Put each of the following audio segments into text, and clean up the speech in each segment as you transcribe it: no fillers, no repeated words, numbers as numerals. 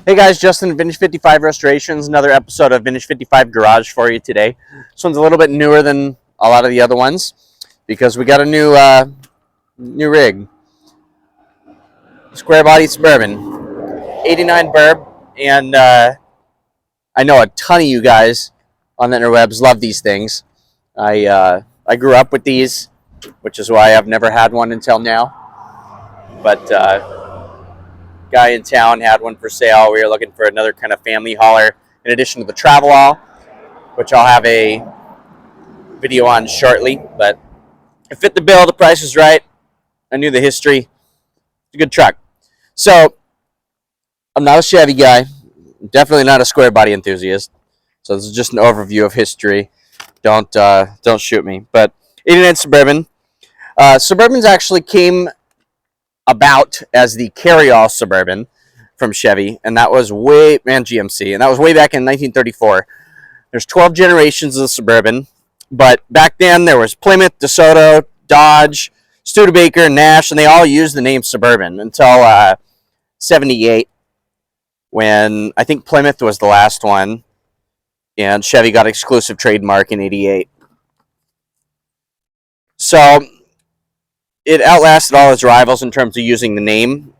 Hey guys, Justin, Vintage 55 Restorations, another episode of Vintage 55 Garage for you today. This one's a little bit newer than a lot of the other ones because we got a new rig. Square body Suburban, 89 Burb, and I know a ton of you guys on the interwebs love these things. I grew up with these, which is why I've never had one until now. But guy in town had one for sale. We were looking for another kind of family hauler in addition to the travel haul, which I'll have a video on shortly. But it fit the bill. The price was right. I knew the history. It's a good truck. So I'm not a Chevy guy. Definitely not a square body enthusiast. So this is just an overview of history. Don't shoot me. But 89 Suburban. Suburbans actually came about as the carry-all Suburban from Chevy, and that was GMC, and that was way back in 1934. There's 12 generations of the Suburban, but back then there was Plymouth, DeSoto, Dodge, Studebaker, Nash, and they all used the name Suburban until 78, when I think Plymouth was the last one, and Chevy got exclusive trademark in 88. So it outlasted all its rivals in terms of using the name.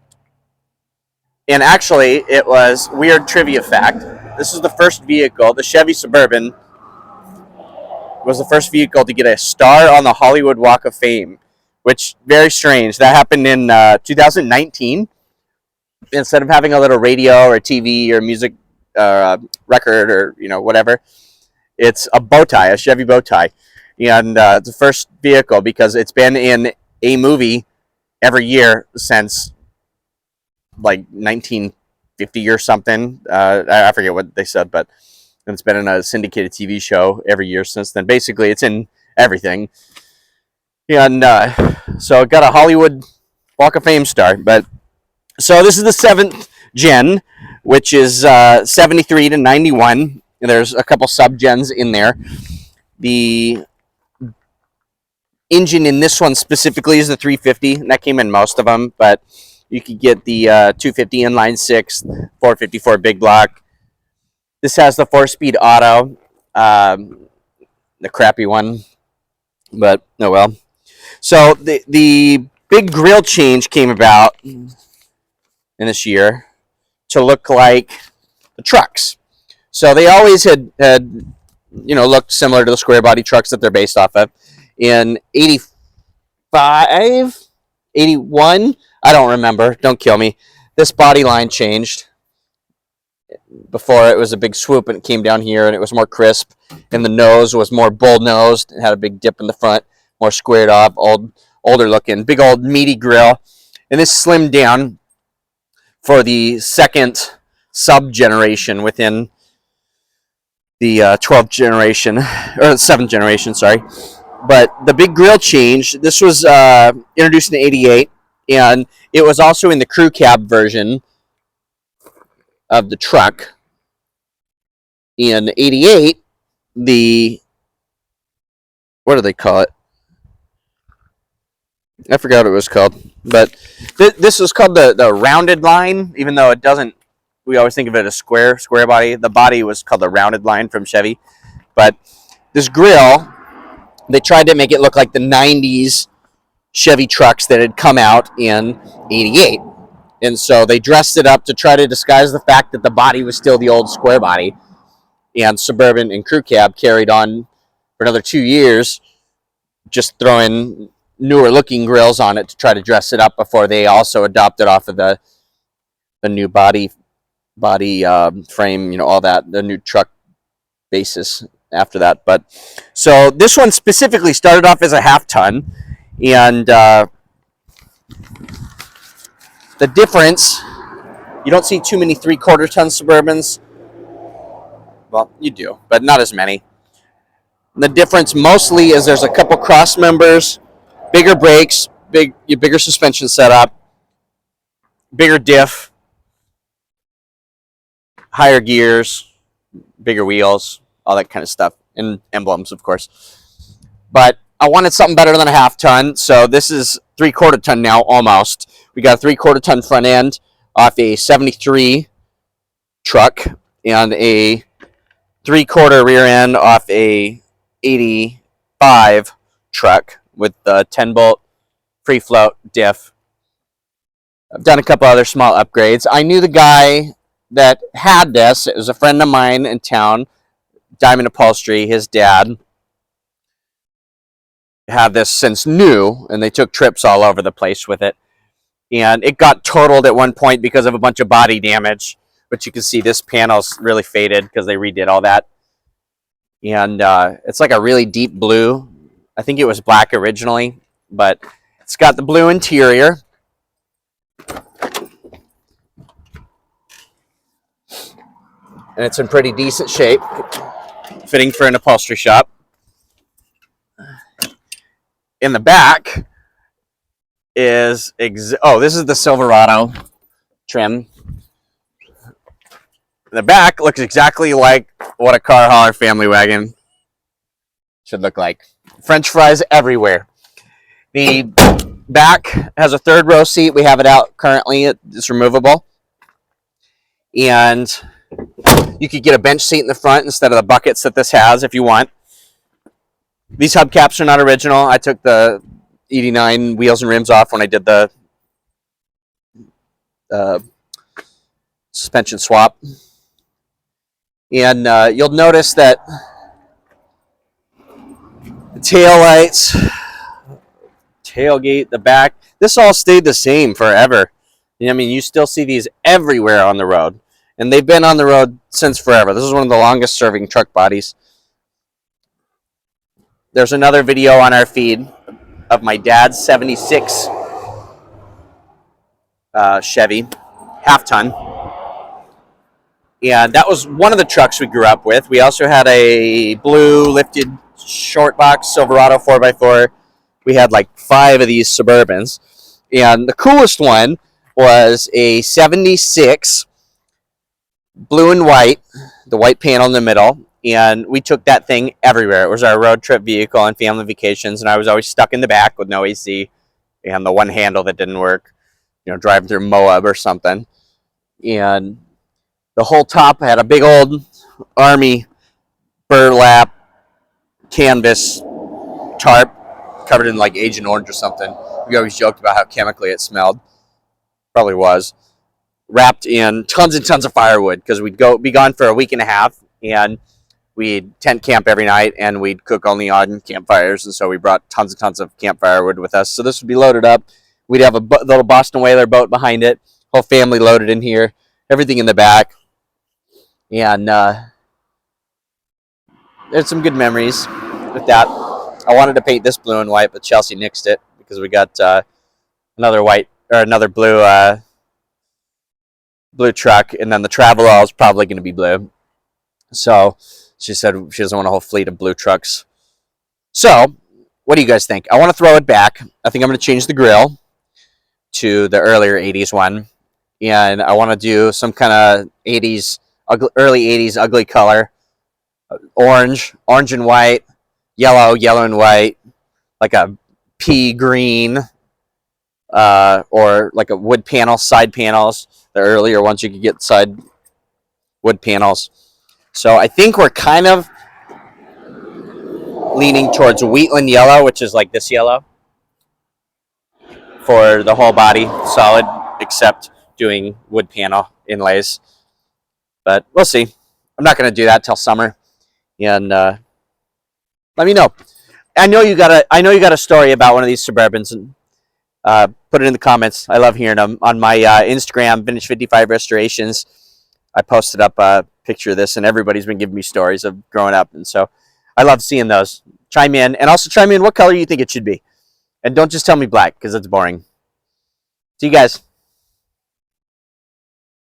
And actually, it was weird trivia fact. This is the first vehicle, the Chevy Suburban was the first vehicle to get a star on the Hollywood Walk of Fame, which very strange. That happened in 2019. Instead of having a little radio or TV or music record or whatever, it's a bow tie, a Chevy bow tie. And it's the first vehicle because it's been in a movie every year since like 1950 or something. I forget what they said, but it's been in a syndicated TV show every year since then. Basically, it's in everything. And so it got a Hollywood Walk of Fame star. But so this is the 7th gen, which is 73 to 91. There's a couple sub-gens in there. The engine in this one specifically is the 350, and that came in most of them, but you could get the 250 inline 6, 454 big block. This has the 4-speed auto, the crappy one, but oh well. So the big grill change came about in this year to look like the trucks. So they always had looked similar to the square body trucks that they're based off of. In 85, 81, I don't remember, don't kill me. This body line changed. Before it was a big swoop and it came down here and it was more crisp. And the nose was more bull-nosed. It had a big dip in the front, more squared off, older looking, big old meaty grill. And this slimmed down for the second sub-generation within the 12th generation, or 7th generation, sorry. But the big grill change, this was introduced in 88, and it was also in the crew cab version of the truck. In 88, what do they call it? I forgot what it was called. But this was called the rounded line, even though it doesn't, we always think of it as square body. The body was called the rounded line from Chevy. But this grill, they tried to make it look like the 90s Chevy trucks that had come out in 88. And so they dressed it up to try to disguise the fact that the body was still the old square body. And Suburban and Crew Cab carried on for another 2 years, just throwing newer looking grills on it to try to dress it up before they also adopted off of the new body frame, all that, the new truck basis after that. But so this one specifically started off as a half-ton, and the difference, you don't see too many 3/4-ton Suburbans. Well, you do, but not as many. The difference mostly is there's a couple cross members, bigger brakes, bigger suspension setup, bigger diff, higher gears, bigger wheels, all that kind of stuff, and emblems, of course. But I wanted something better than a half-ton, so this is 3/4-ton now, almost. We got a 3/4-ton front end off a 73 truck and a 3/4 rear end off a 85 truck with the 10-bolt free float diff. I've done a couple other small upgrades. I knew the guy that had this. It was a friend of mine in town, Diamond Upholstery. His dad had this since new, and they took trips all over the place with it. And it got totaled at one point because of a bunch of body damage. But you can see this panel's really faded because they redid all that. And it's like a really deep blue. I think it was black originally, but it's got the blue interior. And it's in pretty decent shape, fitting for an upholstery shop. In the back is, this is the Silverado trim. The back looks exactly like what a car hauler family wagon should look like. French fries everywhere. The back has a 3rd row seat. We have it out currently. It's removable. And you could get a bench seat in the front instead of the buckets that this has if you want. These hubcaps are not original. I took the 89 wheels and rims off when I did the suspension swap. And you'll notice that the tail lights, tailgate, the back, this all stayed the same forever. I mean, you still see these everywhere on the road. And they've been on the road since forever. This is one of the longest serving truck bodies. There's another video on our feed of my dad's 76 Chevy, half-ton. And that was one of the trucks we grew up with. We also had a blue lifted short box Silverado 4x4. We had like 5 of these Suburbans. And the coolest one was a 76 blue and white, the white panel in the middle. And we took that thing everywhere. It was our road trip vehicle on family vacations. And I was always stuck in the back with no AC and the one handle that didn't work, driving through Moab or something. And the whole top had a big old Army burlap canvas tarp covered in like Agent Orange or something. We always joked about how chemically it smelled. Probably was. Wrapped in tons and tons of firewood because we'd be gone for a week and a half, and we'd tent camp every night, and we'd cook only on campfires. And so we brought tons and tons of camp firewood with us. So this would be loaded up. We'd have a little Boston Whaler boat behind it. Whole family loaded in here. Everything in the back. And there's some good memories with that. I wanted to paint this blue and white, but Chelsea nixed it because we got another blue truck, and then the Travelall is probably going to be blue. So she said she doesn't want a whole fleet of blue trucks. So what do you guys think? I want to throw it back. I think I'm going to change the grill to the earlier 80s one, and I want to do some kind of early 80s ugly color, orange and white, yellow and white, like a pea green, or like a wood panel, side panels. The earlier ones you could get side wood panels. So I think we're kind of leaning towards Wheatland yellow, which is like this yellow, for the whole body, solid, except doing wood panel inlays. But we'll see. I'm not going to do that till summer. And let me know. I know you got a story about one of these Suburbans, and put it in the comments. I love hearing them. On my Instagram, Vintage 55 Restorations, I posted up a picture of this, and everybody's been giving me stories of growing up. And so I love seeing those. Chime in. And also chime in what color you think it should be. And don't just tell me black, because it's boring. See you guys.